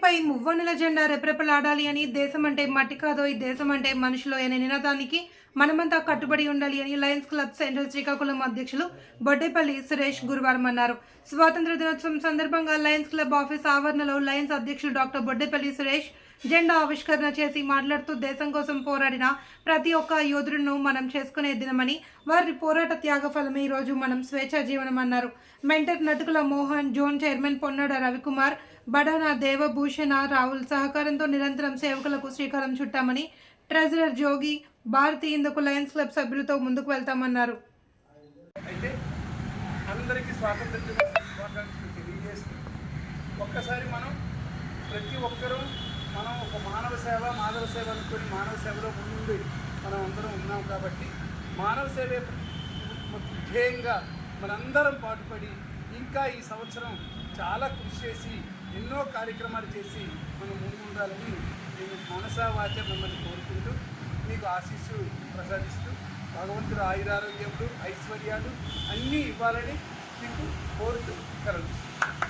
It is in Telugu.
దేశంపై మువ్వన్నెల జెండా రెపరెపలాడాలి అని, దేశం అంటే మట్టి కాదో ఈ దేశం అంటే మనుషులు అనే నినాదానికి మనమంతా కట్టుబడి ఉండాలి అని లయన్స్ క్లబ్ సెంట్రల్ శ్రీకాకుళం అధ్యక్షులు బొడ్డేపల్లి సురేష్ గురువారం అన్నారు. స్వాతంత్ర దినోత్సవం సందర్భంగా లయన్స్ క్లబ్ ఆఫీస్ ఆవరణలో లయన్స్ అధ్యక్షులు డాక్టర్ బొడ్డేపల్లి సురేష్ జెండా ఆవిష్కరణ చేసి మాట్లాడుతూ దేశం కోసం పోరాడిన ప్రతి ఒక్క యోధుడును మనం చేసుకునే దినమని, వారి పోరాట త్యాగ ఫలమే ఈరోజు మనం స్వేచ్ఛా జీవనం అన్నారు. Mentor Natukula Mohan, zone chairman Ponnada Ravikumar, Badana Devabhushana Ravul సహకారంతో నిరంతరం సేవకులకు శ్రీకారం చుట్టామని, ట్రెజరర్ జోగి, భారతి ఇందుకు లయన్స్ క్లబ్ సభ్యులతో ముందుకు వెళ్తామన్నారు. అయితే అందరికీ స్వాతంత్ర దినోత్సవ శుభాకాంక్షలు తెలియజేస్తూ ఒక్కసారి ప్రతి ఒక్కరూ ఒక మానవ సేవ మాధవ సేవ అనుకుని మానవ సేవలో ముందుండి మనం అందరం ఉన్నాం కాబట్టి మానవ సేవే ధ్యేయంగా మనందరం పాటుపడి ఇంకా ఈ సంవత్సరం చాలా కృషి చేసి ఎన్నో కార్యక్రమాలు చేసి మనం ముందుండాలని నేను మనసా వాచ మిమ్మల్ని కోరుకుంటూ మీకు ఆశీస్సు ప్రసాదిస్తూ భగవంతుడు ఆయురారోగ్యములు ఐశ్వర్యాలు అన్నీ ఇవ్వాలని మీకు కోరుతూ కలుగుతుంది.